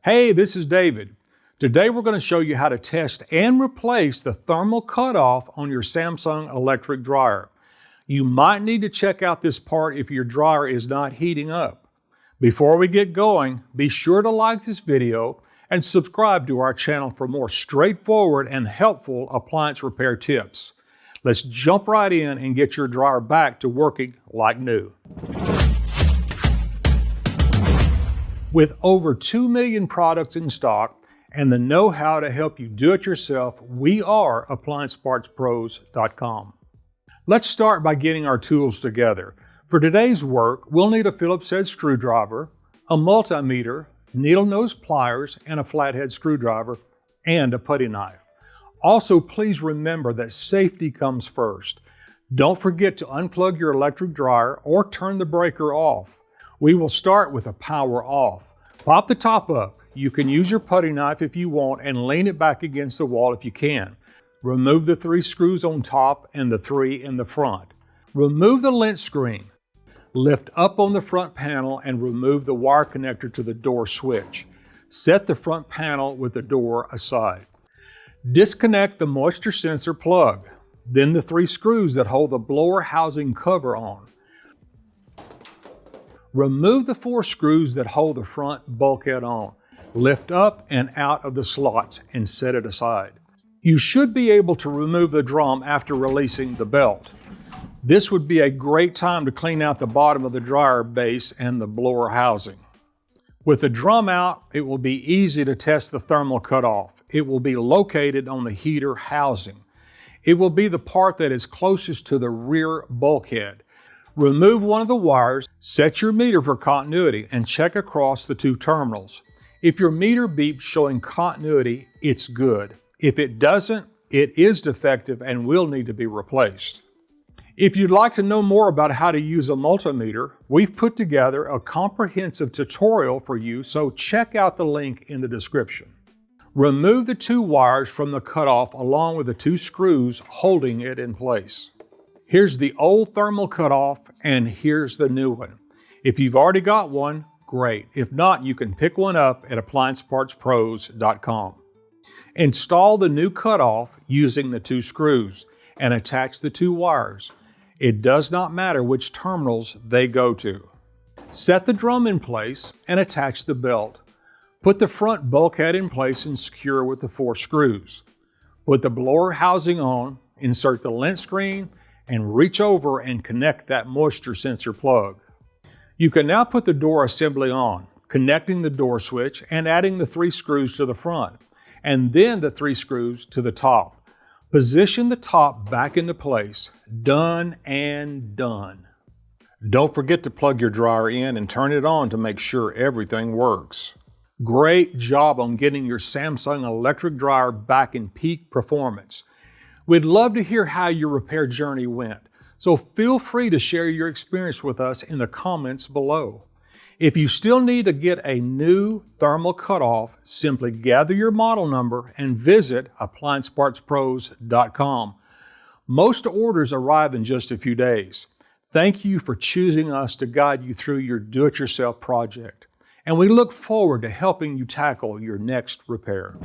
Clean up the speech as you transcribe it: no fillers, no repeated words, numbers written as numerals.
Hey, this is David. Today we're going to show you how to test and replace the thermal cutoff on your Samsung electric dryer. You might need to check out this part if your dryer is not heating up. Before we get going, be sure to like this video and subscribe to our channel for more straightforward and helpful appliance repair tips. Let's jump right in and get your dryer back to working like new. With over 2 million products in stock and the know-how to help you do it yourself, we are AppliancePartsPros.com. Let's start by getting our tools together. For today's work, we'll need a Phillips head screwdriver, a multimeter, needle nose pliers, and a flathead screwdriver, and a putty knife. Also, please remember that safety comes first. Don't forget to unplug your electric dryer or turn the breaker off. We will start with a power off. Pop the top up. You can use your putty knife if you want and lean it back against the wall if you can. Remove the 3 screws on top and the 3 in the front. Remove the lint screen. Lift up on the front panel and remove the wire connector to the door switch. Set the front panel with the door aside. Disconnect the moisture sensor plug, then the 3 screws that hold the blower housing cover on. Remove the 4 screws that hold the front bulkhead on. Lift up and out of the slots and set it aside. You should be able to remove the drum after releasing the belt. This would be a great time to clean out the bottom of the dryer base and the blower housing. With the drum out, it will be easy to test the thermal cutoff. It will be located on the heater housing. It will be the part that is closest to the rear bulkhead. Remove one of the wires, set your meter for continuity, and check across the 2 terminals. If your meter beeps showing continuity, it's good. If it doesn't, it is defective and will need to be replaced. If you'd like to know more about how to use a multimeter, we've put together a comprehensive tutorial for you, so check out the link in the description. Remove the 2 wires from the cutoff along with the 2 screws holding it in place. Here's the old thermal cutoff and here's the new one. If you've already got one, great. If not, you can pick one up at AppliancePartsPros.com. Install the new cutoff using the 2 screws and attach the 2 wires. It does not matter which terminals they go to. Set the drum in place and attach the belt. Put the front bulkhead in place and secure with the 4 screws. Put the blower housing on, insert the lint screen, and reach over and connect that moisture sensor plug. You can now put the door assembly on, connecting the door switch and adding the 3 screws to the front, and then the 3 screws to the top. Position the top back into place. Done and done. Don't forget to plug your dryer in and turn it on to make sure everything works. Great job on getting your Samsung electric dryer back in peak performance. We'd love to hear how your repair journey went, so feel free to share your experience with us in the comments below. If you still need to get a new thermal cutoff, simply gather your model number and visit AppliancePartsPros.com. Most orders arrive in just a few days. Thank you for choosing us to guide you through your do-it-yourself project, and we look forward to helping you tackle your next repair.